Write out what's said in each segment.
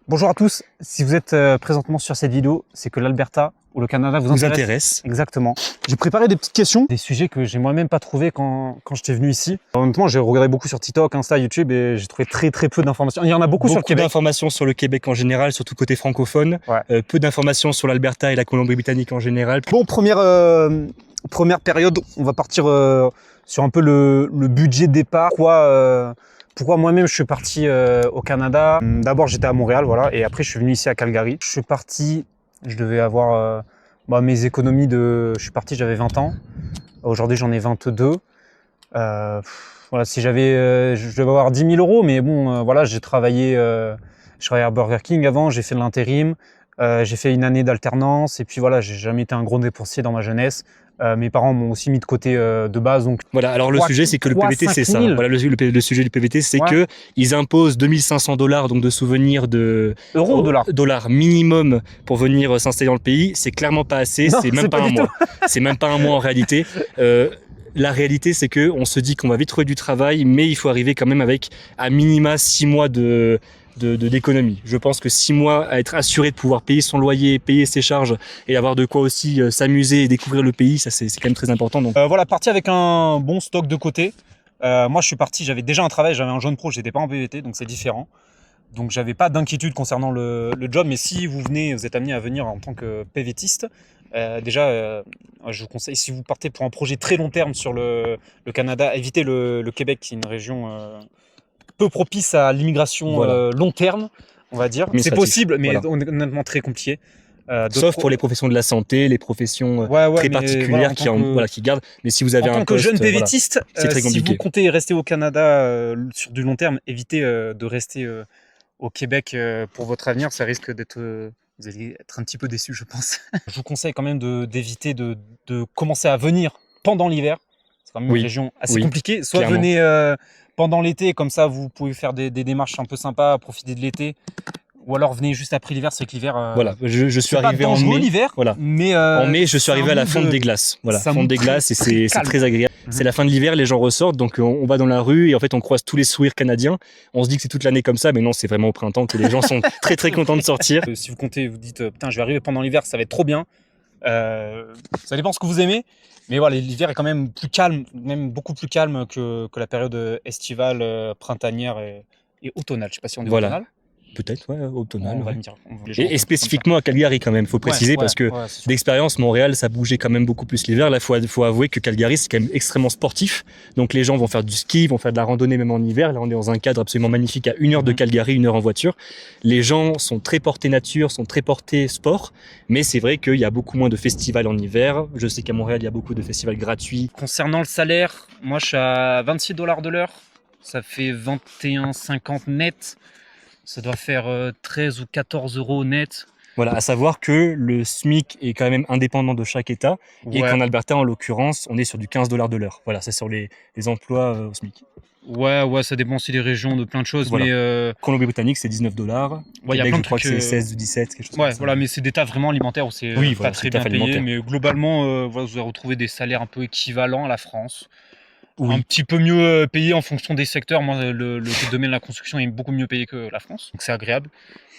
Bonjour à tous, si vous êtes présentement sur cette vidéo, c'est que l'Alberta ou le Canada vous intéresse. Exactement. J'ai préparé des petites questions, des sujets que j'ai moi-même pas trouvé quand j'étais venu ici. Honnêtement, j'ai regardé beaucoup sur TikTok, Insta, YouTube et j'ai trouvé très peu d'informations. Il y en a beaucoup sur le Québec. Beaucoup d'informations sur le Québec en général, surtout côté francophone. Ouais. Peu d'informations sur l'Alberta et la Colombie-Britannique en général. Bon, première période, on va partir sur un peu le budget de départ. Pourquoi moi-même je suis parti au Canada. D'abord j'étais à Montréal, voilà, et après je suis venu ici à Calgary. Je suis parti, je devais avoir mes économies de... Je suis parti, j'avais 20 ans. Aujourd'hui j'en ai 22. Voilà, si j'avais... je devais avoir 10 000 euros, mais bon, voilà, j'ai travaillé... je travaillais à Burger King avant, j'ai fait de l'intérim. J'ai fait une année d'alternance et puis voilà, j'ai jamais été un gros dépensier dans ma jeunesse. Mes parents m'ont aussi mis de côté de base. Donc voilà, alors le sujet c'est que le PVT c'est ça. Voilà, le sujet du PVT c'est que ils imposent 2500 $, donc de souvenirs de dollars minimum pour venir s'installer dans le pays. C'est clairement pas assez, c'est même pas un mois. C'est même pas un mois en réalité. La réalité, c'est que on se dit qu'on va vite trouver du travail, mais il faut arriver quand même avec à minima 6 mois d'économie. Je pense que 6 mois à être assuré de pouvoir payer son loyer, payer ses charges et avoir de quoi aussi s'amuser et découvrir le pays, ça c'est quand même très important. Donc voilà, parti avec un bon stock de côté. Moi, je suis parti, j'avais déjà un travail, j'avais un jeune pro, j'étais pas en PVT, donc c'est différent. Donc j'avais pas d'inquiétude concernant le job, mais si vous êtes amené à venir en tant que PVTiste, déjà, je vous conseille, si vous partez pour un projet très long terme sur le Canada, évitez le Québec, qui est une région peu propice à l'immigration long terme, on va dire. C'est possible, mais honnêtement très compliqué. Sauf pour les professions de la santé, les professions très particulières qui gardent. Mais si vous avez en tant que jeune PVTiste, c'est très compliqué. Si vous comptez rester au Canada sur du long terme, évitez de rester au Québec pour votre avenir. Ça risque d'être... vous allez être un petit peu déçus, je pense. Je vous conseille quand même d'éviter de commencer à venir pendant l'hiver. C'est quand même une région assez compliquée. Soit clairement. Venez pendant l'été, comme ça vous pouvez faire des démarches un peu sympas, profiter de l'été. Ou alors venez juste après l'hiver, c'est que l'hiver... voilà, je suis arrivé en mai. l'hiver, voilà. Mais en mai, je suis arrivé à la fonte des glaces. Voilà, fonte des glaces et c'est très agréable. C'est la fin de l'hiver, les gens ressortent, donc on va dans la rue et en fait on croise tous les sourires canadiens. On se dit que c'est toute l'année comme ça, mais non, c'est vraiment au printemps que les gens sont très contents de sortir. Si vous comptez, vous dites putain, je vais arriver pendant l'hiver, ça va être trop bien. Ça dépend ce que vous aimez, mais voilà, l'hiver est quand même plus calme, même beaucoup plus calme que la période estivale, printanière et automnale. Je sais pas si on dit automnale. Peut-être, automnal. On va me dire. Et spécifiquement à Calgary quand même, faut préciser parce que d'expérience, Montréal, ça bougeait quand même beaucoup plus l'hiver. Là, faut avouer que Calgary, c'est quand même extrêmement sportif. Donc les gens vont faire du ski, vont faire de la randonnée même en hiver. Là, on est dans un cadre absolument magnifique à 1 heure de Calgary, 1 heure en voiture. Les gens sont très portés nature, sont très portés sport. Mais c'est vrai qu'il y a beaucoup moins de festivals en hiver. Je sais qu'à Montréal, il y a beaucoup de festivals gratuits. Concernant le salaire, moi, je suis à 26 $ de l'heure. Ça fait 21,50 net. Ça doit faire 13 ou 14 euros net. Voilà, à savoir que le SMIC est quand même indépendant de chaque État et qu'en Alberta, en l'occurrence, on est sur du 15 $ de l'heure. Voilà, c'est sur les emplois au SMIC. Ouais, ça dépend aussi des régions, de plein de choses. Voilà. Mais Colombie-Britannique, c'est 19 $. Il y a plein je crois que c'est 16 ou 17, quelque chose comme ça. Voilà, mais c'est des tafs vraiment alimentaires où c'est pas très bien payé. Mais globalement, vous allez retrouver des salaires un peu équivalents à la France. Un petit peu mieux payé en fonction des secteurs. Moi, le domaine de la construction est beaucoup mieux payé que la France, donc c'est agréable.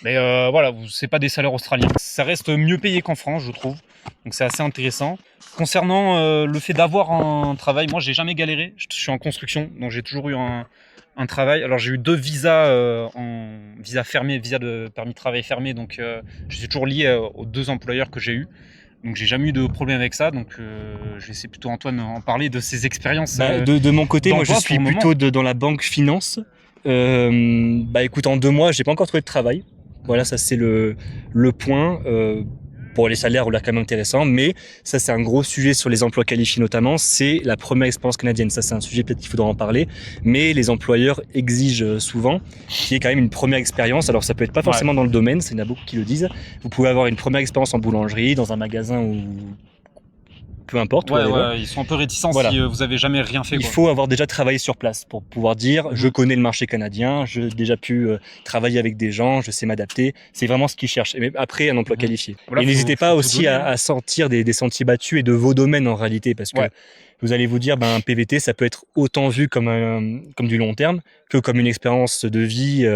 Mais voilà, c'est pas des salaires australiens. Ça reste mieux payé qu'en France, je trouve. Donc c'est assez intéressant. Concernant le fait d'avoir un travail, moi j'ai jamais galéré. Je suis en construction, donc j'ai toujours eu un travail. Alors j'ai eu 2 visas, en visa fermé, visa de permis de travail fermé. Donc je suis toujours lié aux 2 employeurs que j'ai eus. Donc j'ai jamais eu de problème avec ça, donc je vais laisser plutôt Antoine en parler de ses expériences. De mon côté, moi je suis plutôt dans la banque finance. Écoute, en 2 mois, j'ai pas encore trouvé de travail. Voilà, ça c'est le point. Pour les salaires, on l'a quand même intéressant, mais ça c'est un gros sujet sur les emplois qualifiés notamment, c'est la première expérience canadienne. Ça c'est un sujet peut-être qu'il faudra en parler, mais les employeurs exigent souvent qu'il y ait quand même une première expérience. Alors ça peut être pas forcément dans le domaine, il y en a beaucoup qui le disent. Vous pouvez avoir une première expérience en boulangerie, dans un magasin ou peu importe. Ils sont un peu réticents si vous avez jamais rien fait. Il faut avoir déjà travaillé sur place pour pouvoir dire je connais le marché canadien, j'ai déjà pu travailler avec des gens, je sais m'adapter. C'est vraiment ce qu'ils cherchent. Et après, un emploi qualifié. Voilà, et n'hésitez pas aussi à sortir des sentiers battus et de vos domaines en réalité, parce que vous allez vous dire, un PVT, ça peut être autant vu comme du long terme que comme une expérience de vie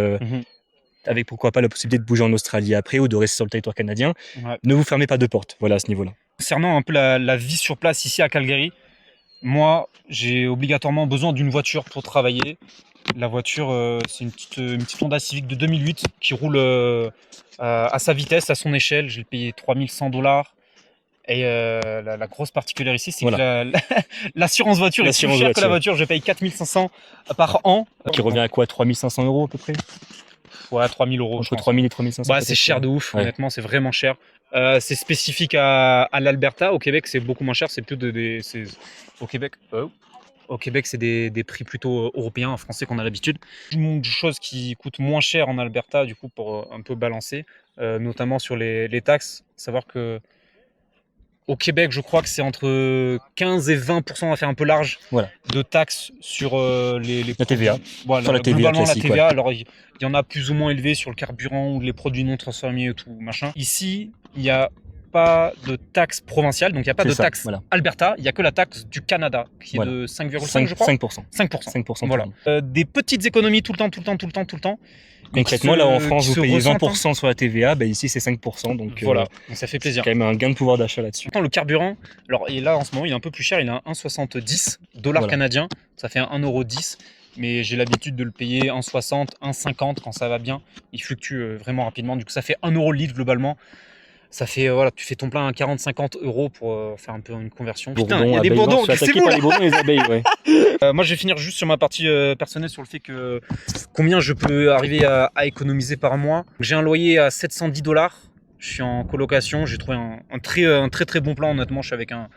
avec pourquoi pas la possibilité de bouger en Australie après ou de rester sur le territoire canadien. Ne vous fermez pas de porte, voilà, à ce niveau-là. Concernant un peu la vie sur place ici à Calgary, moi, j'ai obligatoirement besoin d'une voiture pour travailler. La voiture, c'est une petite Honda Civic de 2008 qui roule à sa vitesse, à son échelle. J'ai payé 3100$. Et la grosse particulière ici, c'est que l'assurance voiture est plus chère que la voiture. Je paye 4500 par an. Qui revient à quoi, 3500 € à peu près? Ouais, 3000 €. Entre 3000 et 3500. Bah, c'est cher de ouf, honnêtement, c'est vraiment cher. C'est spécifique à l'Alberta. Au Québec, c'est beaucoup moins cher. C'est plus au Québec. Au Québec, c'est des prix plutôt européens, français qu'on a l'habitude. Une chose qui coûte moins cher en Alberta, du coup, pour un peu balancer, notamment sur les taxes. Savoir que au Québec, je crois que c'est entre 15 et 20%, on va faire un peu large, de taxes sur la TVA. Voilà, sur la TVA globalement, classique, la TVA. Alors, il y en a plus ou moins élevé sur le carburant ou les produits non transformés et tout, machin. Ici, il n'y a pas de taxe provinciale, donc il n'y a pas de taxe Alberta, il n'y a que la taxe du Canada, qui est de 5,5, je crois. 5%. 5%. Voilà. Des petites économies tout le temps. Concrètement, là en France, vous payez 20% sur la TVA, bah, ici c'est 5%, donc voilà, donc ça fait plaisir. C'est quand même un gain de pouvoir d'achat là-dessus. Le carburant, alors et là en ce moment il est un peu plus cher, il est à 1,70$ canadiens, ça fait 1,10€, mais j'ai l'habitude de le payer 1,60, 1,50 quand ça va bien. Il fluctue vraiment rapidement, du coup ça fait 1€ le litre globalement. Ça fait, tu fais ton plein à 40-50 € pour faire un peu une conversion. Putain, il y a des bourdons, c'est vous là. Les bourdons et les abeilles, moi, je vais finir juste sur ma partie personnelle, sur le fait que combien je peux arriver à économiser par mois. J'ai un loyer à 710$. Je suis en colocation. J'ai trouvé un très bon plan. Honnêtement, je suis avec un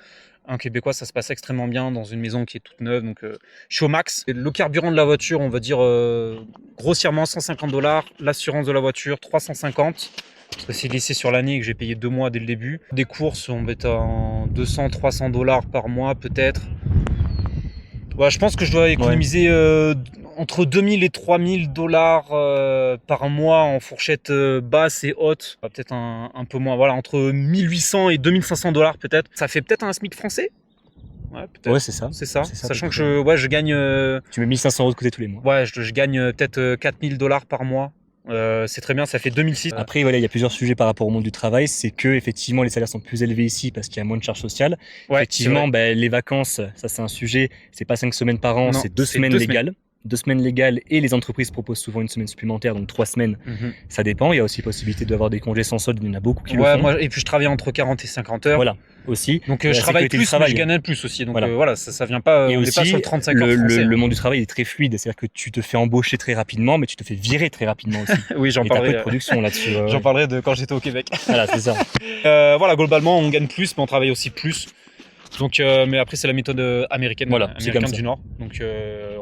Québécois, ça se passe extrêmement bien dans une maison qui est toute neuve, donc je suis au max. Le carburant de la voiture, on va dire grossièrement 150$. L'assurance de la voiture, 350$. Parce que c'est laissé sur l'année et que j'ai payé 2 mois dès le début. Des courses, on va être en 200-300$ par mois peut-être. Ouais, je pense que je dois économiser entre 2000 et 3000$ par mois en fourchette basse et haute. Peut-être un peu moins, voilà, entre 1800 et 2500$ peut-être. Ça fait peut-être un SMIC français. Ouais, peut-être. Ouais, c'est ça. Sachant que je gagne... Tu mets 1500€ de côté tous les mois. Ouais, je gagne peut-être 4000$ par mois. C'est très bien, ça fait 2006. Après, voilà, il y a plusieurs sujets par rapport au monde du travail. C'est que effectivement, les salaires sont plus élevés ici parce qu'il y a moins de charges sociales. Effectivement, les vacances, ça c'est un sujet. C'est pas 5 semaines par an, c'est 2 semaines légales. 2 semaines légales et les entreprises proposent souvent une semaine supplémentaire, donc 3 semaines. Ça dépend. Il y a aussi possibilité d'avoir des congés sans solde. Il y en a beaucoup qui le font. Moi, et puis je travaille entre 40 et 50 heures. Voilà, aussi. Donc je travaille plus, mais je gagne plus aussi. Donc voilà, ça vient pas. Et on aussi, pas sur le 35 heures français, le monde du travail est très fluide. C'est-à-dire que tu te fais embaucher très rapidement, mais tu te fais virer très rapidement aussi. Oui, j'en parlerai. Un peu de production là-dessus. J'en parlerai de quand j'étais au Québec. Voilà, c'est ça. Voilà, globalement, on gagne plus, mais on travaille aussi plus. Donc, mais après, c'est la méthode américaine, américaine du Nord. Donc,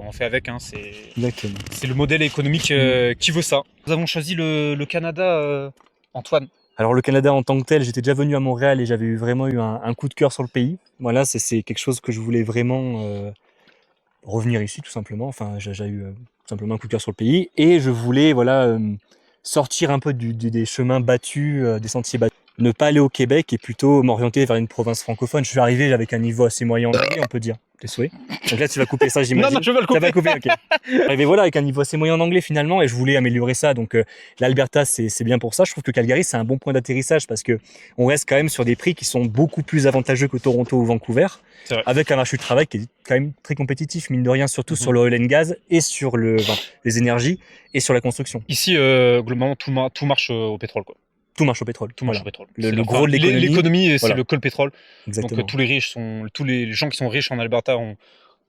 on fait avec. C'est le modèle économique qui veut ça. Nous avons choisi le Canada, Antoine. Alors, le Canada en tant que tel, j'étais déjà venu à Montréal et j'avais vraiment eu un coup de cœur sur le pays. Voilà, c'est quelque chose que je voulais vraiment revenir ici, tout simplement. Enfin, j'ai eu tout simplement un coup de cœur sur le pays. Et je voulais, sortir un peu des chemins battus, des sentiers battus. Ne pas aller au Québec et plutôt m'orienter vers une province francophone. Je suis arrivé avec un niveau assez moyen en anglais, on peut dire. Tes souhaits. Donc là, tu vas couper ça, j'imagine. Non, je vais le couper. Ça va couper, ok. Arrivé avec un niveau assez moyen en anglais finalement, et je voulais améliorer ça. Donc l'Alberta, c'est bien pour ça. Je trouve que Calgary, c'est un bon point d'atterrissage parce que on reste quand même sur des prix qui sont beaucoup plus avantageux que Toronto ou Vancouver, avec un marché du travail qui est quand même très compétitif, mine de rien, surtout sur le oil and gas et sur les énergies et sur la construction. Ici, globalement, tout marche au pétrole, quoi. Tout marche au pétrole. Tout marche au pétrole. Le gros de l'économie. L'économie, c'est le pétrole. Exactement. Donc tous les gens qui sont riches en Alberta ont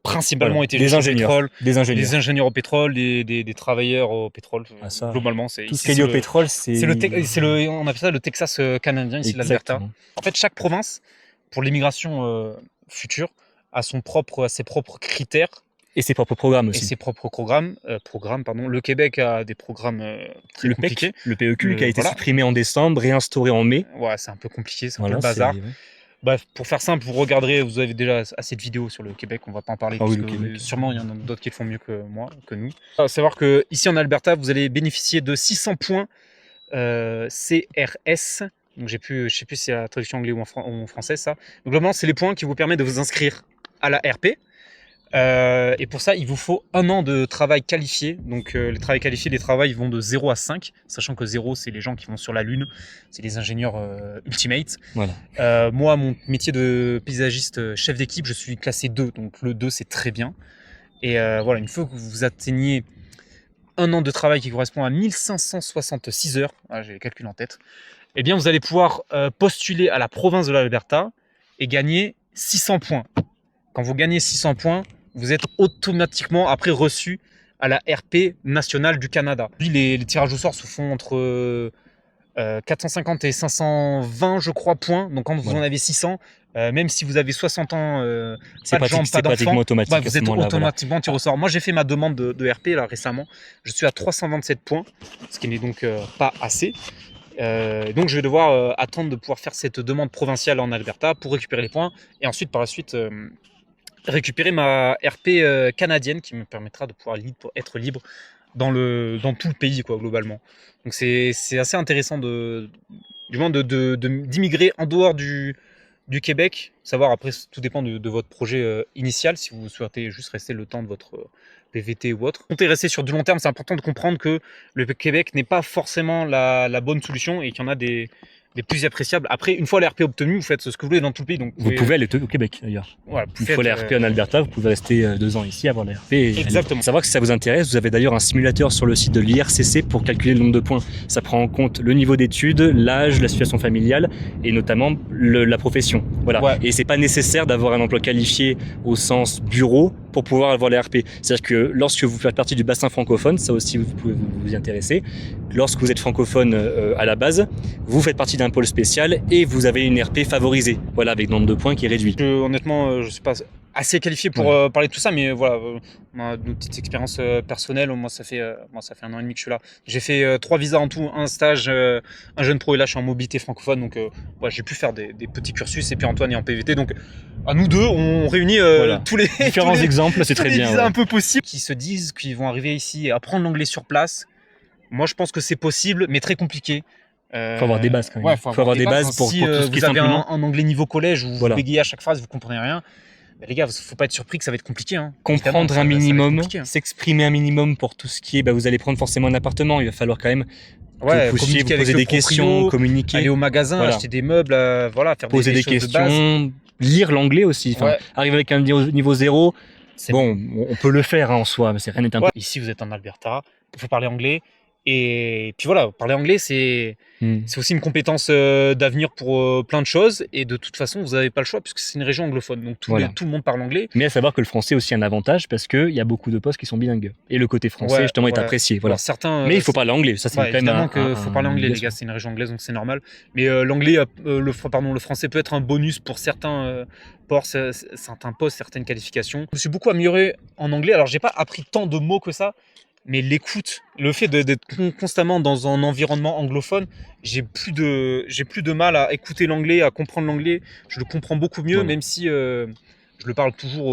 principalement été riches au pétrole. Des ingénieurs au pétrole, des travailleurs au pétrole. Globalement, c'est tout ce qui est lié au pétrole, on appelle ça le Texas canadien ici de l'Alberta. En fait, chaque province, pour l'immigration future, a ses propres critères. Et ses propres programmes aussi. Et ses propres programmes. Le Québec a des programmes très compliqués. Le PEQ qui a été supprimé en décembre, réinstauré en mai. Ouais, c'est un peu compliqué, c'est un peu le bazar. Bref, pour faire simple, vous regarderez, vous avez déjà assez de vidéos sur le Québec, on va pas en parler, parce que sûrement il y en a d'autres qui le font mieux que moi, que nous. Il faut savoir qu'ici en Alberta, vous allez bénéficier de 600 points CRS. Donc je sais plus si c'est la traduction anglaise ou en français ça. Donc, globalement, c'est les points qui vous permettent de vous inscrire à la RP. Et pour ça, il vous faut 1 an de travail qualifié. Donc les travails qualifiés, les travails vont de 0 à 5, sachant que 0, c'est les gens qui vont sur la Lune, c'est les ingénieurs ultimate. Voilà. Moi, mon métier de paysagiste chef d'équipe, je suis classé 2, donc le 2, c'est très bien. Et voilà, une fois que vous atteignez 1 an de travail qui correspond à 1566 heures, voilà, j'ai les calculs en tête, eh bien vous allez pouvoir postuler à la province de l'Alberta et gagner 600 points. Quand vous gagnez 600 points, vous êtes automatiquement après reçu à la RP nationale du Canada. Les tirages au sort se font entre 450 et 520, je crois, points. Donc quand vous en avez 600, même si vous avez 60 ans, c'est pas de jambes, pas d'enfants, automatique, vous êtes automatiquement tiré au sort. Moi, j'ai fait ma demande de RP là récemment. Je suis à 327 points, ce qui n'est donc pas assez. Donc je vais devoir attendre de pouvoir faire cette demande provinciale en Alberta pour récupérer les points et ensuite par la suite récupérer ma RP canadienne qui me permettra de pouvoir être libre dans tout le pays quoi, globalement. Donc c'est assez intéressant d'immigrer en dehors du Québec. Savoir après, tout dépend de votre projet initial, si vous souhaitez juste rester le temps de votre PVT ou autre. Comptez rester sur du long terme, c'est important de comprendre que le Québec n'est pas forcément la bonne solution et qu'il y en a des plus appréciables. Après, une fois la RP obtenue, vous faites ce que vous voulez dans tout le pays. Donc vous pouvez aller au Québec d'ailleurs. Voilà, une fois la RP en Alberta, vous pouvez rester 2 ans ici, avoir la RP. Exactement. Savoir que si ça vous intéresse, vous avez d'ailleurs un simulateur sur le site de l'IRCC pour calculer le nombre de points. Ça prend en compte le niveau d'études, l'âge, la situation familiale et notamment la profession. Voilà. Ouais. Et c'est pas nécessaire d'avoir un emploi qualifié au sens bureau pour pouvoir avoir la RP. C'est-à-dire que lorsque vous faites partie du bassin francophone, ça aussi vous pouvez vous y intéresser, lorsque vous êtes francophone à la base, vous faites partie d'un pôle spécial et vous avez une RP favorisée, voilà, avec le nombre de points qui est réduit. Honnêtement, je ne suis pas assez qualifié pour parler de tout ça, mais voilà, on a une petite expérience personnelle. Moi, ça fait 1 an et demi que je suis là. J'ai fait 3 visas en tout, un stage, un jeune pro, et là, je suis en mobilité francophone. Donc, j'ai pu faire des petits cursus. Et puis Antoine est en PVT. Donc, à nous deux, on réunit tous les différents exemples. C'est très bien. Visas un peu possibles qui se disent qu'ils vont arriver ici et apprendre l'anglais sur place. Moi, je pense que c'est possible, mais très compliqué. Faut avoir des bases quand même. Faut avoir des bases pour tout ce qui est simplement. Un anglais niveau collège où vous bégayez à chaque phrase, vous comprenez rien. Bah les gars, faut pas être surpris que ça va être compliqué. Hein. Comprendre un minimum, s'exprimer un minimum pour tout ce qui est, vous allez prendre forcément un appartement. Il va falloir quand même vous poser des questions, communiquer, aller au magasin, acheter des meubles, faire poser des questions, lire l'anglais aussi. Arriver avec un niveau 0. Bon, on peut le faire en soi, mais c'est rien n'est impossible. Ici, vous êtes en Alberta, il faut parler anglais. Et puis voilà, parler anglais, c'est aussi une compétence d'avenir pour plein de choses. Et de toute façon, vous n'avez pas le choix puisque c'est une région anglophone. Donc tout le monde parle anglais. Mais à savoir que le français est aussi un avantage parce qu'il y a beaucoup de postes qui sont bilingues. Et le côté français, justement, est apprécié. Voilà. Alors, mais il faut parler anglais. Ça, c'est quand même évidemment qu'il faut parler anglais, les gars. C'est une région anglaise, donc c'est normal. Mais l'anglais, le français peut être un bonus pour certains postes, certaines qualifications. Je me suis beaucoup amélioré en anglais. Alors, j'ai pas appris tant de mots que ça. Mais l'écoute, le fait d'être constamment dans un environnement anglophone, j'ai plus de mal à écouter l'anglais, à comprendre l'anglais. Je le comprends beaucoup mieux, même si je le parle toujours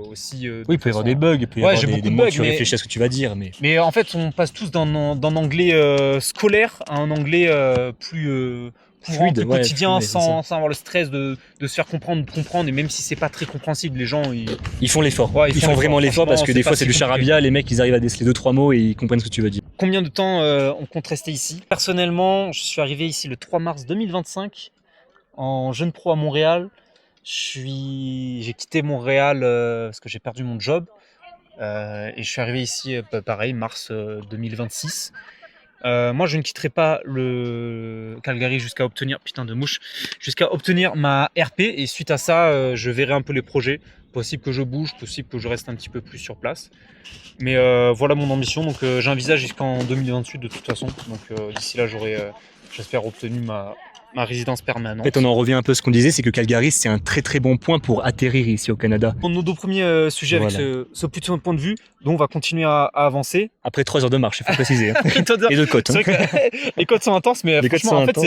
aussi. Oui, il peut y avoir des bugs, il peut y avoir des mots, tu réfléchis à ce que tu vas dire. Mais en fait, on passe tous d'un anglais scolaire à un anglais plus courant, plus quotidien, sans avoir le stress de se faire comprendre, et même si c'est pas très compréhensible, les gens ils font l'effort. Ils font vraiment l'effort parce que des fois c'est du charabia, les mecs ils arrivent à déceler 2-3 mots et ils comprennent ce que tu veux dire. Combien de temps on compte rester ici? Personnellement, je suis arrivé ici le 3 mars 2025 en jeune pro à Montréal. J'ai quitté Montréal parce que j'ai perdu mon job et je suis arrivé ici pareil mars 2026. Moi, je ne quitterai pas le Calgary jusqu'à obtenir ma RP. Et suite à ça, je verrai un peu les projets. Possible que je bouge, possible que je reste un petit peu plus sur place. Mais voilà mon ambition. Donc, j'envisage jusqu'en 2028 de toute façon. Donc, d'ici là, j'aurai, j'espère, obtenu ma résidence permanente. En fait, on en revient un peu à ce qu'on disait, c'est que Calgary, c'est un très très bon point pour atterrir ici au Canada. Nos 2 premiers sujets avec ce petit point de vue, dont on va continuer à avancer. Après 3 heures de marche, il faut préciser. Et de côtes. C'est vrai que les côtes sont intenses, mais franchement, en fait,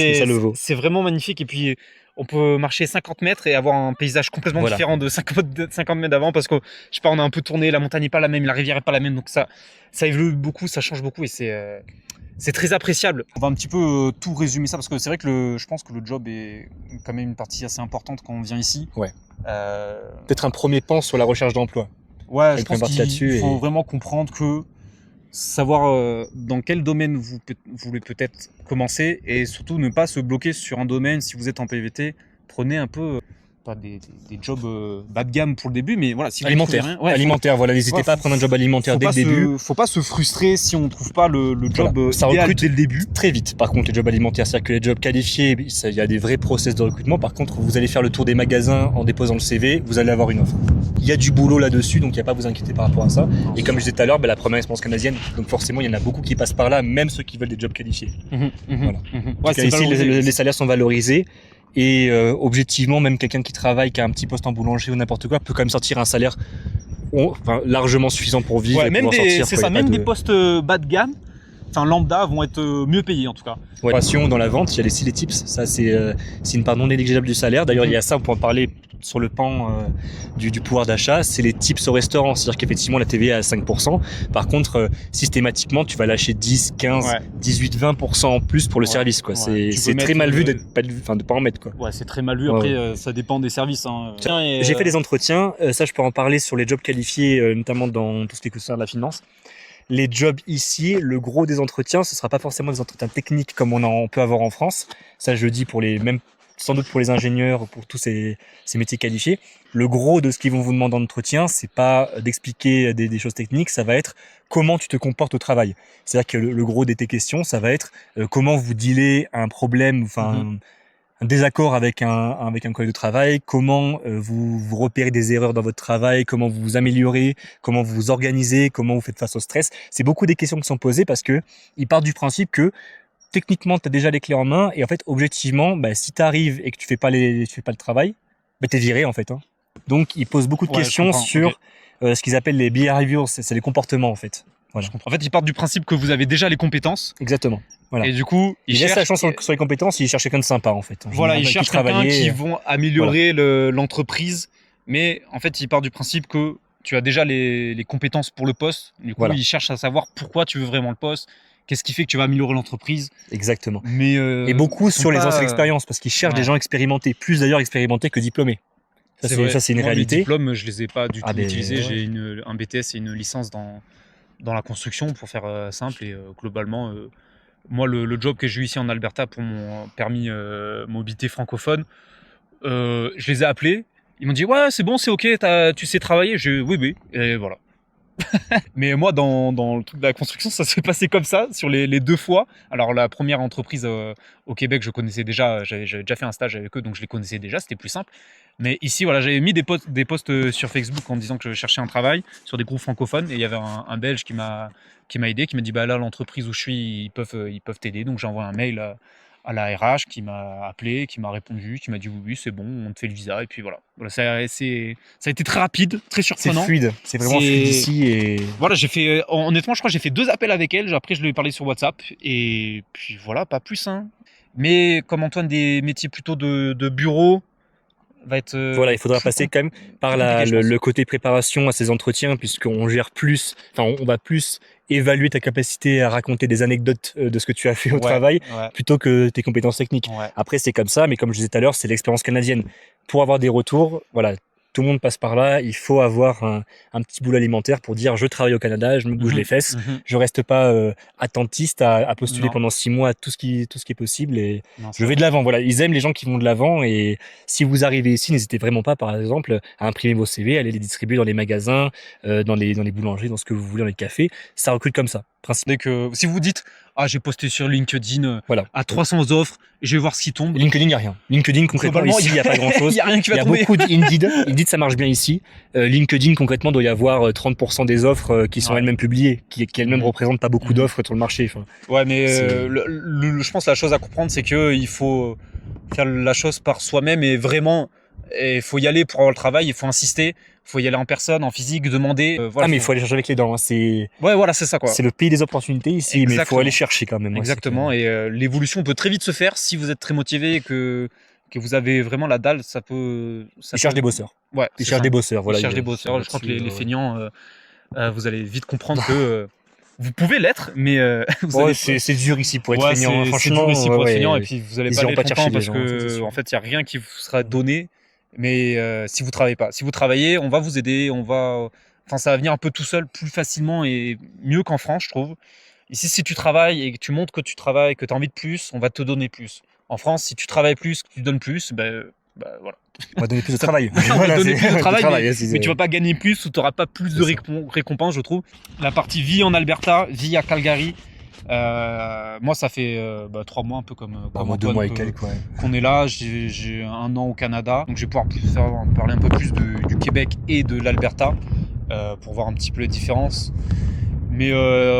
c'est vraiment magnifique. Et puis, on peut marcher 50 mètres et avoir un paysage complètement différent de 50 mètres d'avant parce que, je sais pas, on a un peu tourné, la montagne n'est pas la même, la rivière n'est pas la même. Donc ça évolue beaucoup, ça change beaucoup et c'est très appréciable. On va un petit peu tout résumer ça parce que c'est vrai que je pense que le job est quand même une partie assez importante quand on vient ici. Ouais. Peut-être un premier pan sur la recherche d'emploi. Ouais, je pense qu'il faut vraiment comprendre que savoir dans quel domaine vous voulez peut-être commencer et surtout ne pas se bloquer sur un domaine. Si vous êtes en PVT, prenez un peu pas des jobs bas de gamme pour le début, mais voilà, si alimentaire, alimentaire, voilà, n'hésitez pas à prendre un job alimentaire dès le début. Faut pas se frustrer si on trouve pas le job ça idéal recrute dès le début. Très vite. Par contre, les jobs alimentaires, c'est-à-dire que les jobs qualifiés, il y a des vrais process de recrutement. Par contre, vous allez faire le tour des magasins en déposant le CV, vous allez avoir une offre. Il y a du boulot là-dessus, donc il n'y a pas à vous inquiéter par rapport à ça. Et comme je disais tout à l'heure, la première expérience canadienne, donc forcément, il y en a beaucoup qui passent par là, même ceux qui veulent des jobs qualifiés. Voilà. Ici, les salaires sont valorisés. Et objectivement, même quelqu'un qui travaille, qui a un petit poste en boulangerie ou n'importe quoi, peut quand même sortir un salaire largement suffisant pour vivre. Ouais, même des postes bas de gamme, lambda, vont être mieux payés en tout cas. Ouais. Dans la vente, il y a les tips, ça c'est une part non négligeable du salaire. D'ailleurs, il y a ça, on peut en parler sur le pan du pouvoir d'achat, c'est les tips au restaurant. C'est-à-dire qu'effectivement, la TVA est à 5%. Par contre, systématiquement, tu vas lâcher 10, 15, 18, 20% en plus pour le service. Quoi. C'est très mal vu de pas en mettre. Quoi. Ouais, c'est très mal vu. Après, ça dépend des services. Hein. J'ai fait des entretiens. Ça, je peux en parler sur les jobs qualifiés, notamment dans tout ce qui concerne la finance. Les jobs ici, le gros des entretiens, ce sera pas forcément des entretiens techniques comme on peut avoir en France. Ça, je le dis sans doute pour les ingénieurs, pour tous ces métiers qualifiés. Le gros de ce qu'ils vont vous demander en entretien, c'est pas d'expliquer des choses techniques, ça va être comment tu te comportes au travail. C'est-à-dire que le gros de tes questions, ça va être comment vous dealez un problème, un désaccord avec un collègue de travail, comment vous repérez des erreurs dans votre travail, comment vous vous améliorez, comment vous vous organisez, comment vous faites face au stress. C'est beaucoup des questions qui sont posées parce que ils partent du principe que techniquement, tu as déjà les clés en main et en fait, objectivement, si tu arrives et que tu fais pas le travail, tu es viré en fait. Hein. Donc, ils posent beaucoup de questions sur ce qu'ils appellent les behaviors, c'est les comportements en fait. Voilà. En fait, ils partent du principe que vous avez déjà les compétences. Exactement. Voilà. Et du coup, ils laissent la chance sur les compétences, ils cherchent quelqu'un de sympa en fait. Voilà, ils cherchent quelqu'un qui vont améliorer l'entreprise, mais en fait, ils partent du principe que tu as déjà les compétences pour le poste. Du coup, ils cherchent à savoir pourquoi tu veux vraiment le poste. Qu'est-ce qui fait que tu vas améliorer l'entreprise? Exactement. Et beaucoup sur les anciennes expériences, parce qu'ils cherchent des gens expérimentés, plus d'ailleurs expérimentés que diplômés. Ça, c'est une réalité. Les diplômes, je les ai pas du tout utilisés. J'ai un BTS et une licence dans la construction, pour faire simple. Et globalement, moi, le job que j'ai eu ici en Alberta pour mon permis mobilité francophone, je les ai appelés. Ils m'ont dit ouais, c'est bon, c'est ok, tu sais travailler. Oui, et voilà. Mais moi, dans le truc de la construction, ça s'est passé comme ça sur les 2 fois. Alors la première entreprise au Québec, je connaissais déjà, j'avais déjà fait un stage avec eux, donc je les connaissais déjà, c'était plus simple. Mais ici, voilà, j'avais mis des posts sur Facebook en disant que je cherchais un travail sur des groupes francophones, et il y avait un Belge qui m'a aidé, qui m'a dit là, l'entreprise où je suis, ils peuvent t'aider. Donc j'ai envoyé un mail à la RH qui m'a appelé, qui m'a répondu, qui m'a dit oui, c'est bon, on te fait le visa, et puis voilà. Ça a été très rapide, très surprenant. C'est fluide, c'est vraiment fluide ici. Et voilà, honnêtement, je crois que j'ai fait 2 appels avec elle. Après, je lui ai parlé sur WhatsApp, et puis voilà, pas plus. Hein. Mais comme Antoine, des métiers plutôt de bureau va être. Voilà, il faudra passer quand même par le côté préparation à ces entretiens, puisqu'on gère plus, on va plus évaluer ta capacité à raconter des anecdotes de ce que tu as fait au travail plutôt que tes compétences techniques. Ouais. Après, c'est comme ça, mais comme je disais tout à l'heure, c'est l'expérience canadienne. Pour avoir des retours, voilà, tout le monde passe par là. Il faut avoir un petit boulot alimentaire pour dire je travaille au Canada, je me bouge les fesses, je reste pas attentiste à postuler pendant 6 mois à tout ce qui est possible, et je vais de l'avant. Voilà, ils aiment les gens qui vont de l'avant, et si vous arrivez ici, n'hésitez vraiment pas, par exemple, à imprimer vos CV, à aller les distribuer dans les magasins, dans les boulangeries, dans ce que vous voulez, dans les cafés. Ça recrute comme ça. Dès que si vous dites j'ai posté sur LinkedIn à 300 offres, et je vais voir ce qui tombe. LinkedIn, il n'y a rien. LinkedIn, concrètement, ici, il n'y a pas grand-chose. Il n'y a rien qui va tomber. Il y a beaucoup d'Indeed. Indeed, ça marche bien ici. LinkedIn, concrètement, doit y avoir 30% des offres qui sont elles-mêmes publiées, qui elles-mêmes représentent pas beaucoup d'offres sur le marché. Ouais, mais je pense que la chose à comprendre, c'est qu'il faut faire la chose par soi-même, et vraiment, il faut y aller pour avoir le travail, il faut insister. Il faut y aller en personne, en physique, demander. Mais il faut aller chercher avec les dents. Ouais, voilà, c'est ça, quoi. C'est le pays des opportunités ici. Exactement. Mais il faut aller chercher quand même. Exactement. Et l'évolution peut très vite se faire si vous êtes très motivé et que vous avez vraiment la dalle. Ils cherchent des bosseurs. Ouais. Ils cherchent des bosseurs. Voilà. Ils cherchent des bosseurs. Je crois que les feignants, vous allez vite comprendre que vous pouvez l'être, mais c'est dur ici pour être feignant. Franchement, c'est dur ici pour être feignant, et puis vous allez pas être content parce que en fait, il y a rien qui vous sera donné. Mais si vous travaillez pas, si vous travaillez, on va vous aider, on va Enfin, ça va venir un peu tout seul, plus facilement et mieux qu'en France, je trouve. Ici, si tu travailles et que tu montres que tu travailles, que tu as envie de plus, on va te donner plus. En France, si tu travailles plus, que tu donnes plus, voilà. On va donner plus de travail. On va donner plus de travail, mais tu vas pas gagner plus ou tu n'auras pas plus de récompenses, je trouve. La partie vie en Alberta, vie à Calgary. Moi, ça fait 3 mois, un peu comme Antoine, 2 mois et quelques, qu'on est là. J'ai 1 an au Canada, donc je vais pouvoir parler un peu plus du Québec et de l'Alberta pour voir un petit peu les différences. Mais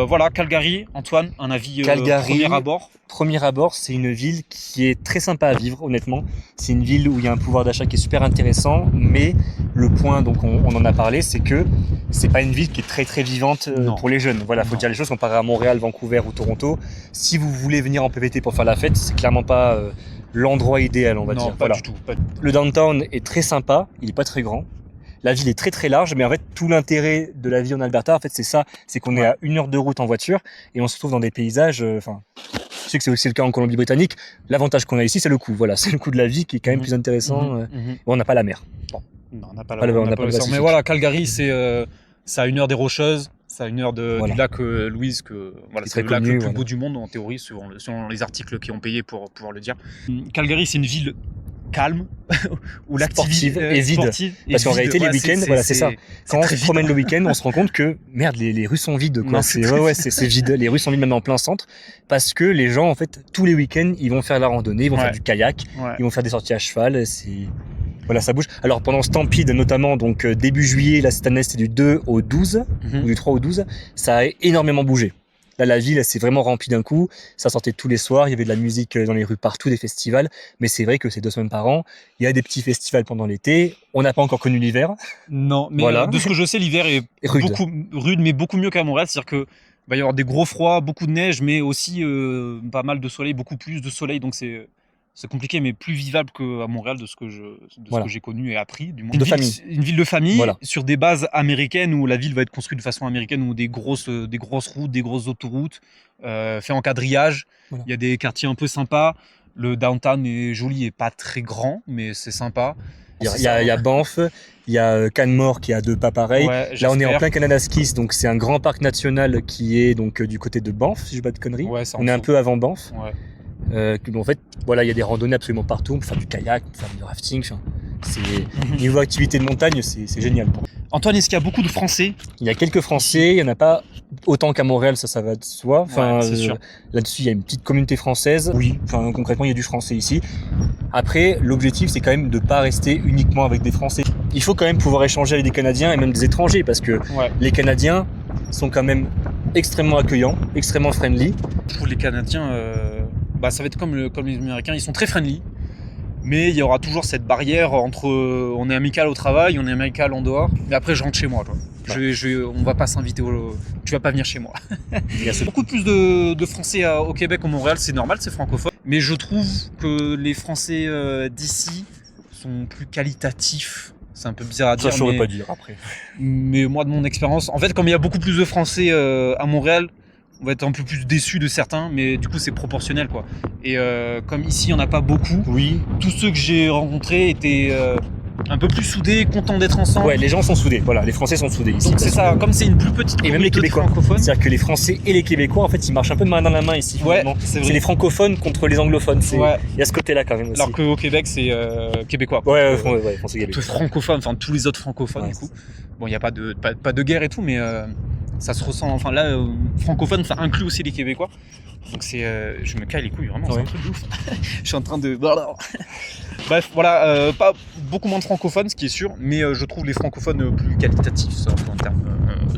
voilà, Calgary, Antoine, un avis premier abord. Premier abord, c'est une ville qui est très sympa à vivre, honnêtement. C'est une ville où il y a un pouvoir d'achat qui est super intéressant, mais le point, donc on en a parlé, c'est que c'est pas une ville qui est très très vivante pour les jeunes. Voilà, faut dire les choses comparé à Montréal, Vancouver ou Toronto. Si vous voulez venir en PVT pour faire la fête, c'est clairement pas l'endroit idéal, on va dire. Pas du tout. Le downtown est très sympa, il est pas très grand. La ville est très très large, mais en fait tout l'intérêt de la vie en Alberta, en fait c'est ça, c'est qu'on est à 1 heure de route en voiture et on se trouve dans des paysages. Je sais que c'est aussi le cas en Colombie-Britannique. L'avantage qu'on a ici, c'est le coût. Voilà, c'est le coût de la vie qui est quand même plus intéressant. On n'a pas la mer. Bon. Non, on n'a pas le Pacifique. Mais voilà, Calgary, c'est à 1 heure des Rocheuses, c'est à 1 heure du lac Louise, c'est le lac le plus beau du monde en théorie, selon les articles qui ont payé pour pouvoir le dire. Calgary, c'est une ville calme où l'activité est vide. Parce qu'en réalité, les week-ends, c'est ça. Quand on se promène le week-end, on se rend compte que merde, les rues sont vides. Quoi. C'est vide. Les rues sont vides même en plein centre parce que les gens, en fait, tous les week-ends, ils vont faire la randonnée, ils vont faire du kayak, ils vont faire des sorties à cheval. Voilà, ça bouge. Alors pendant Stampede, notamment, donc début juillet, là cette année, c'était du 2 au 12 ou du 3 au 12, ça a énormément bougé. Là, la ville, elle s'est vraiment remplie d'un coup. Ça sortait tous les soirs. Il y avait de la musique dans les rues partout, des festivals. Mais c'est vrai que c'est 2 semaines par an. Il y a des petits festivals pendant l'été. On n'a pas encore connu l'hiver. Non, mais de ce que je sais, l'hiver est beaucoup rude, mais beaucoup mieux qu'à Montréal. C'est-à-dire que va y avoir des gros froids, beaucoup de neige, mais aussi pas mal de soleil, beaucoup plus de soleil. Donc c'est compliqué, mais plus vivable qu'à Montréal de ce que j'ai connu et appris. Une ville de famille sur des bases américaines où la ville va être construite de façon américaine, où des grosses routes, des grosses autoroutes, fait en quadrillage. Il y a des quartiers un peu sympas. Le downtown est joli et pas très grand, mais c'est sympa. Il y a Banff, il y a Canmore qui a 2 pas pareils. Là, on est en plein Canada Skis, donc c'est un grand parc national qui est donc du côté de Banff, si je ne dis pas de conneries. On est un peu avant Banff. En fait, voilà, il y a des randonnées absolument partout. On peut faire du kayak, on peut faire du rafting. Niveau activité de montagne, c'est génial. Antoine, est-ce qu'il y a beaucoup de Français ? Il y a quelques Français, il n'y en a pas autant qu'à Montréal, ça va de soi. C'est sûr. Là-dessus, il y a une petite communauté française. Oui, concrètement, il y a du français ici. Après, l'objectif, c'est quand même de ne pas rester uniquement avec des Français. Il faut quand même pouvoir échanger avec des Canadiens et même des étrangers parce que les Canadiens sont quand même extrêmement accueillants, extrêmement friendly. Je trouve les Canadiens, ça va être comme les Américains, ils sont très friendly. Mais il y aura toujours cette barrière entre on est amical au travail, on est amical en dehors. Mais après, je rentre chez moi. On va pas s'inviter tu vas pas venir chez moi. Il y a beaucoup plus de Français au Québec qu'au Montréal, c'est normal, c'est francophone. Mais je trouve que les Français d'ici sont plus qualitatifs. C'est un peu bizarre à dire. Ça, je saurais pas dire après. Mais moi, de mon expérience, en fait, comme il y a beaucoup plus de Français à Montréal, on va être un peu plus déçu de certains, mais du coup c'est proportionnel quoi. Et comme ici il n'y en a pas beaucoup, tous ceux que j'ai rencontrés étaient un peu plus soudés, contents d'être ensemble. Ouais, les gens sont soudés, voilà, les Français sont soudés ici. Donc c'est ça, comme c'est une plus petite communauté, et même les Québécois francophones. C'est-à-dire que les Français et les Québécois, en fait, ils marchent un peu de main dans la main ici. Ouais, c'est vrai. C'est les francophones contre les anglophones. Il y a ce côté-là quand même aussi. Alors qu'au Québec c'est québécois. Ouais, français québécois. Francophones, enfin tous les autres francophones du coup. Bon, il n'y a pas de guerre et tout, mais ça se ressent. Enfin là, francophone, ça inclut aussi les Québécois. Donc je me caille les couilles vraiment, c'est un truc de ouf. Je suis en train de. Bref, voilà, pas beaucoup moins de francophones, ce qui est sûr, mais je trouve les francophones plus qualitatifs, ça, en termes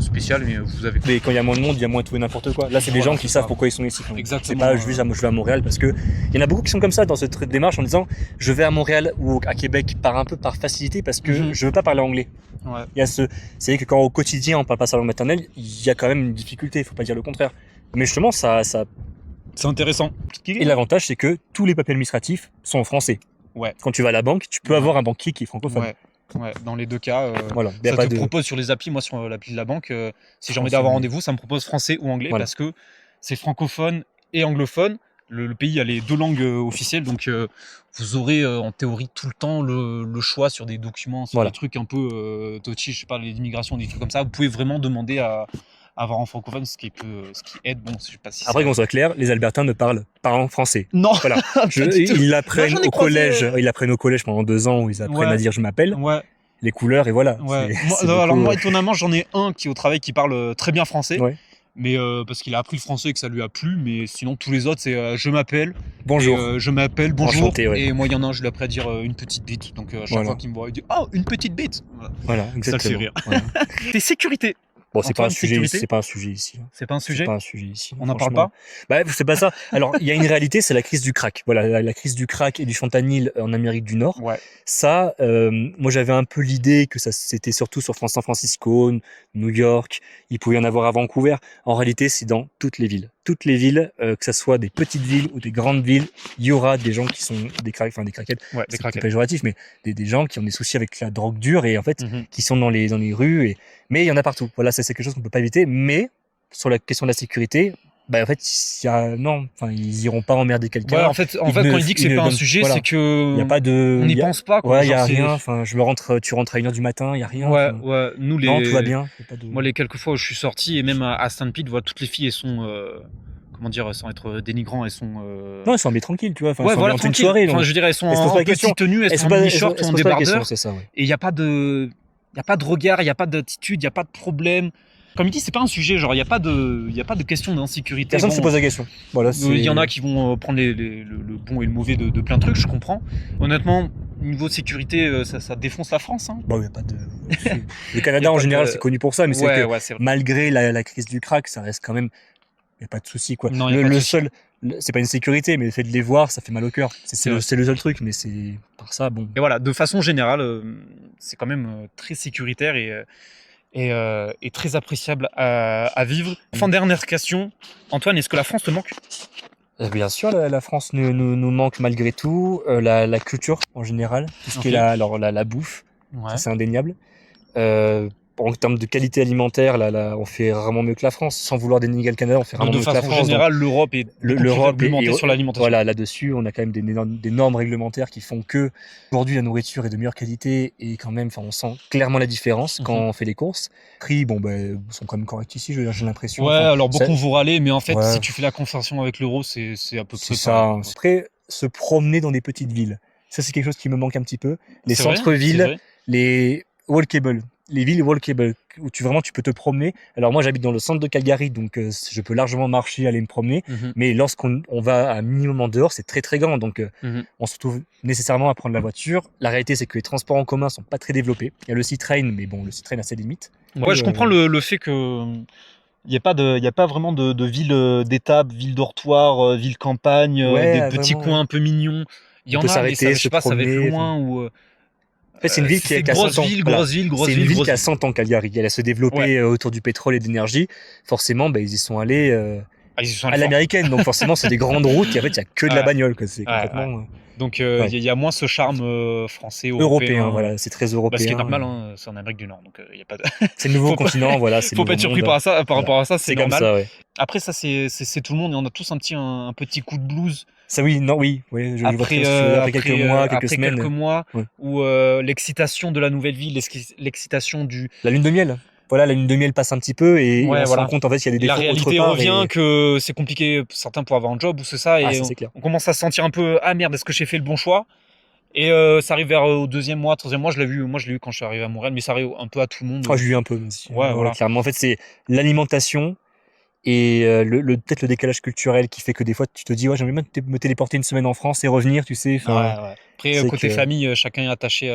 spécial. Mais vous avez. Mais quand il y a moins de monde, il y a moins de tout et n'importe quoi. Là, c'est des gens qui savent pourquoi ils sont ici. Exactement. C'est pas je vais à Montréal parce que il y en a beaucoup qui sont comme ça dans cette démarche en disant je vais à Montréal ou à Québec par facilité parce que je veux pas parler anglais. Il y a c'est vrai que quand au quotidien on parle pas sa langue maternelle, il y a quand même une difficulté, il faut pas dire le contraire. Mais justement, ça c'est intéressant. Et l'avantage, c'est que tous les papiers administratifs sont en français. Quand tu vas à la banque, tu peux avoir un banquier qui est francophone. Ouais, dans les 2 cas, ça te propose sur les applis, moi sur l'appli de la banque, si j'ai envie d'avoir rendez-vous, ça me propose français ou anglais parce que c'est francophone et anglophone. Le pays a les 2 langues officielles, donc vous aurez en théorie tout le temps le choix sur des documents, sur des trucs un peu touchy, je sais pas, l'immigration, des trucs comme ça. Vous pouvez vraiment demander à avoir en francophone, ce qui aide. Bon, je sais pas si après, qu'on soit clair, les Albertains ne parlent pas en français. Non. Voilà. Ils l'apprennent au collège. Ils l'apprennent au collège pendant 2 ans où ils apprennent à dire je m'appelle. Ouais. Les couleurs et voilà. Ouais. Moi, étonnamment, j'en ai un qui au travail qui parle très bien français. Ouais. Mais parce qu'il a appris le français et que ça lui a plu, mais sinon tous les autres c'est je m'appelle, bonjour, je m'appelle, bonjour, enchanté, ouais. Et moi il y en a un, je lui ai appris à dire une petite bite, donc à chaque fois qu'il me voit il dit oh une petite bite, voilà exactement. Ça le fait rire. Voilà. Tes sécurités. Bon, c'est pas un sujet ici. C'est pas un sujet ici. C'est pas un sujet. C'est pas un sujet ici. On n'en parle pas. Bah, c'est pas ça. Alors, il y a une réalité, c'est la crise du crack. Voilà, la crise du crack et du fentanyl en Amérique du Nord. Ouais. Ça, moi, j'avais un peu l'idée que ça, c'était surtout sur San Francisco, New York. Il pouvait y en avoir à Vancouver. En réalité, c'est dans toutes les villes. Toutes les villes, que ça soit des petites villes ou des grandes villes, il y aura des gens qui sont des craquettes. Ouais, des craquettes. C'est péjoratif, mais des gens qui ont des soucis avec la drogue dure et en fait, qui sont dans les rues mais il y en a partout. Voilà, ça c'est quelque chose qu'on peut pas éviter. Mais sur la question de la sécurité, bah en fait, ils iront pas emmerder quelqu'un. Ouais, en fait, quand il dit que c'est pas un sujet, c'est que il y a pas de, on n'y pense pas. Quoi. Ouais, il y a rien. Enfin, tu rentres à 1h du matin, il y a rien. Ouais, enfin, ouais. Nous non, tout va bien. Moi, les quelques fois où je suis sorti et même à Saint-Pete, toutes les filles, elles sont comment dire, sans être dénigrant, elles sont non, elles sont bien tranquilles, tu vois. Enfin, ouais, voilà, tranquille. Une soirée, donc... je dirais, elles sont en petite tenue, elles sont en mini-short ou en débardeur. Et il y a pas de regard, il y a pas d'attitude, il y a pas de problème. Comme il dit, c'est pas un sujet, genre il y a pas de question d'insécurité. Personne se pose la question. Voilà, il y en a qui vont prendre le bon et le mauvais de plein de trucs, je comprends. Honnêtement, niveau sécurité, ça défonce la France. Hein. Bon, il y a pas de. Le Canada en général, c'est connu pour ça, mais c'est que malgré la crise du crack, ça reste quand même. Il y a pas de souci quoi. Non, le seul, c'est pas une sécurité, mais le fait de les voir, ça fait mal au cœur. C'est le seul truc, mais c'est par ça bon. Et voilà, de façon générale, c'est quand même très sécuritaire et très appréciable à vivre. Enfin, dernière question. Antoine, est-ce que la France te manque ? Bien sûr, la France nous manque malgré tout. La culture en général, tout ce qui est la bouffe, ça c'est indéniable. En termes de qualité alimentaire, là, on fait vraiment mieux que la France. Sans vouloir dénigrer le Canada, on fait vraiment mieux que la France. En général, l'Europe est réglementée sur l'alimentation. Voilà, là-dessus, on a quand même des normes réglementaires qui font que aujourd'hui la nourriture est de meilleure qualité et quand même, on sent clairement la différence quand on fait les courses. Prix, sont quand même corrects ici, j'ai l'impression. Ouais, alors beaucoup vous râler, mais en fait, si tu fais la conversion avec l'euro, c'est à peu près ça. Après, se promener dans des petites villes, ça c'est quelque chose qui me manque un petit peu. Les centres-villes, les walkables. Les villes walkable où tu peux te promener. Alors moi j'habite dans le centre de Calgary, donc je peux largement marcher, aller me promener. Mais lorsqu'on va à minimum en dehors, c'est très très grand, donc on se retrouve nécessairement à prendre la voiture. La réalité c'est que les transports en commun sont pas très développés. Il y a le C-Train, mais bon, le C-Train a ses limites. Ouais, je comprends le fait que il y a pas vraiment de ville d'étape, ville dortoir, ville campagne, des petits coins un peu mignons. Il y en a, mais ça, je sais pas, ça va être loin ou en fait, c'est une ville qui a 100 ans. Grosse ville. C'est une ville qui a 100 ans, Calgary. Elle a se développé autour du pétrole et de l'énergie. Forcément, ils y sont allés à l'américaine. Donc forcément, c'est des grandes routes. Et en fait, il y a que de la bagnole. Quoi. C'est complètement. Donc il y a moins ce charme français, européen. Voilà, c'est très européen. Ce qui est normal, c'est en Amérique du Nord. Donc il y a pas. C'est le nouveau continent. Voilà. Faut pas être surpris par rapport à ça. C'est normal. Comme ça, ouais. Après, ça c'est tout le monde. Et on a tous un petit coup de blues. Ça oui, après quelques mois, semaines. Quelques mois, où l'excitation de la nouvelle vie, l'excitation du... La lune de miel. Voilà, la lune de miel passe un petit peu et on se rend compte en fait qu'il y a des défauts. La réalité revient que c'est compliqué certains pour avoir un job ou c'est ça. Et on commence à se sentir un peu, ah merde, est-ce que j'ai fait le bon choix ? Et ça arrive vers au 2e mois, 3e mois, je l'ai eu quand je suis arrivé à Montréal, mais ça arrive un peu à tout le monde. J'ai eu un peu aussi. Voilà. Clairement, en fait, c'est l'alimentation. Et peut-être le décalage culturel qui fait que des fois tu te dis j'aimerais bien me téléporter une semaine en France et revenir, tu sais. Après côté famille, chacun est attaché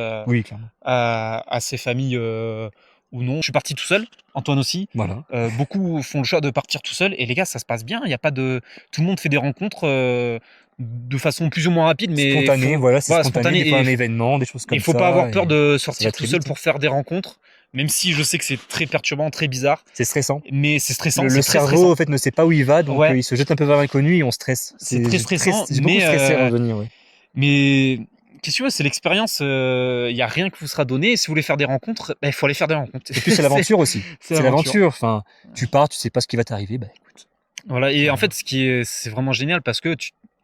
à ses familles ou non. Je suis parti tout seul, Antoine aussi. Voilà. Beaucoup font le choix de partir tout seul et les gars, ça se passe bien. Il y a pas de, tout le monde fait des rencontres de façon plus ou moins rapide, mais spontané. C'est spontané. Des fois un événement, des choses comme ça. Il faut pas avoir peur de sortir tout seul pour faire des rencontres. Même si je sais que c'est très perturbant, très bizarre. C'est stressant. Mais c'est stressant. Le cerveau, en fait, ne sait pas où il va, donc il se jette un peu vers l'inconnu et on stresse. C'est très stressant. J'ai beaucoup stressé avant de venir, Mais qu'est-ce que tu veux, c'est l'expérience. Il y a rien qui vous sera donné. Et si vous voulez faire des rencontres, il faut aller faire des rencontres. Et puis c'est l'aventure aussi. C'est l'aventure. Enfin, tu pars, tu sais pas ce qui va t'arriver. Écoute. Voilà, et en fait, c'est vraiment génial parce que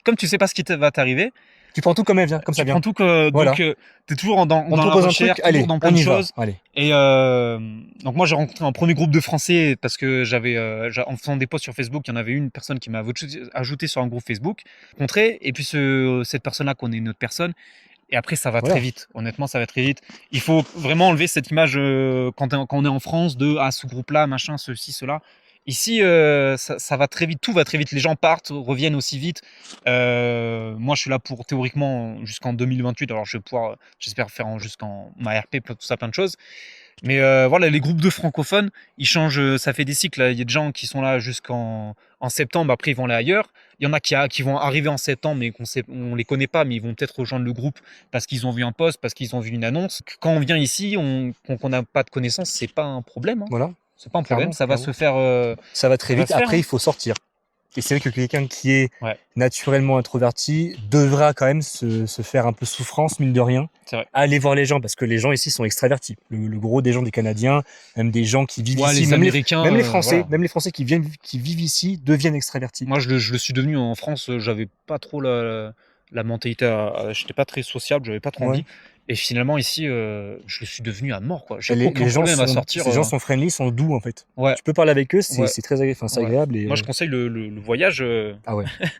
comme tu sais pas ce qui va t'arriver, tu prends tout comme elle vient, comme ça vient. Tu prends tout voilà. Donc t'es toujours dans la recherche, toujours dans plein de choses. Et donc moi j'ai rencontré un premier groupe de Français parce que en faisant des posts sur Facebook, il y en avait une personne qui m'a ajouté sur un groupe Facebook, rencontré, et puis cette personne-là connaît une autre personne. Et après, ça va très vite. Honnêtement, ça va très vite. Il faut vraiment enlever cette image quand on est en France de ce groupe-là, machin, ceci, cela. Ici, ça va très vite. Tout va très vite. Les gens partent, reviennent aussi vite. Moi, je suis là pour théoriquement jusqu'en 2028. Alors, je vais pouvoir, j'espère faire jusqu'en ma RP, tout ça, plein de choses. Mais voilà, les groupes de francophones, ils changent. Ça fait des cycles. Il y a des gens qui sont là jusqu'en septembre. Après, ils vont aller ailleurs. Il y en a qui vont arriver en septembre, mais on les connaît pas, mais ils vont peut-être rejoindre le groupe parce qu'ils ont vu un post, parce qu'ils ont vu une annonce. Quand on vient ici, qu'on n'a pas de connaissances, c'est pas un problème. Hein. Voilà. C'est pas un problème. Ça va se faire. Ça va très vite. Après, il faut sortir. Et c'est vrai que quelqu'un qui est naturellement introverti devra quand même se faire un peu souffrance, mine de rien. Aller voir les gens, parce que les gens ici sont extravertis. Le gros des gens, des Canadiens, même des gens qui vivent ici, les Américains, même les Français, même les Français qui vivent ici deviennent extravertis. Moi, je le suis devenu en France. J'avais pas trop la mentalité. J'étais pas très sociable, j'avais pas trop envie. Et finalement, ici, je le suis devenu à mort, quoi. J'ai aucun problème à sortir. Les gens sont friendly, sont doux, en fait. Tu peux parler avec eux, c'est très agréable. Et, moi, je conseille le voyage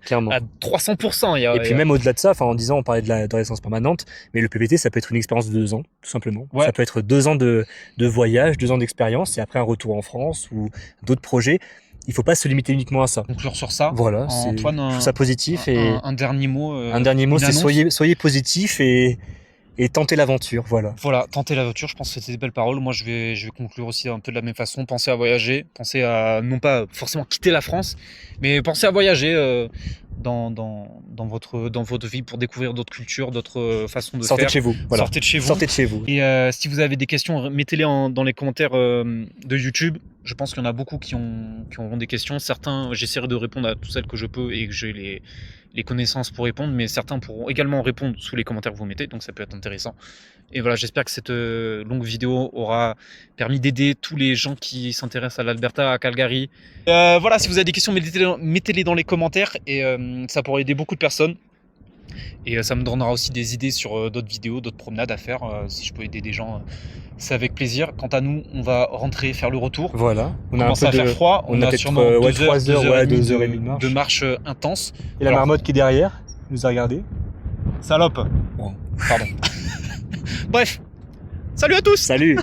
clairement. À 300%. Et puis même au-delà de ça, en disant, on parlait de la résidence permanente, mais le PVT, ça peut être une expérience de 2 ans, tout simplement. Ça peut être 2 ans de voyage, 2 ans d'expérience, et après un retour en France ou d'autres projets. Il ne faut pas se limiter uniquement à ça. Conclure sur ça. Voilà, Antoine, je trouve ça positif. Un dernier mot. Un dernier mot, c'est soyez positif et tenter l'aventure, voilà. Voilà, tenter l'aventure, je pense que c'était des belles paroles. Moi, je vais conclure aussi un peu de la même façon. Pensez à voyager, pensez à, non pas forcément quitter la France, mais pensez à voyager dans votre vie pour découvrir d'autres cultures, d'autres façons de faire. Sortez de chez vous, voilà. Sortez de chez vous. Sortez de chez vous. Et si vous avez des questions, mettez-les dans les commentaires de YouTube. Je pense qu'il y en a beaucoup qui auront des questions. Certains, j'essaierai de répondre à toutes celles que je peux et que j'ai les connaissances pour répondre, mais certains pourront également répondre sous les commentaires que vous mettez, donc ça peut être intéressant. Et voilà, j'espère que cette longue vidéo aura permis d'aider tous les gens qui s'intéressent à l'Alberta, à Calgary. Voilà, si vous avez des questions, mettez-les dans les commentaires et ça pourrait aider beaucoup de personnes. Et ça me donnera aussi des idées sur d'autres vidéos, d'autres promenades à faire. Si je peux aider des gens, c'est avec plaisir. Quant à nous, on va rentrer faire le retour. Voilà. On commence à faire froid. On a sûrement 2 heures de marche intense. Et la marmotte qui est derrière nous a regardé. Salope. Bon. Pardon. Bref. Salut à tous. Salut.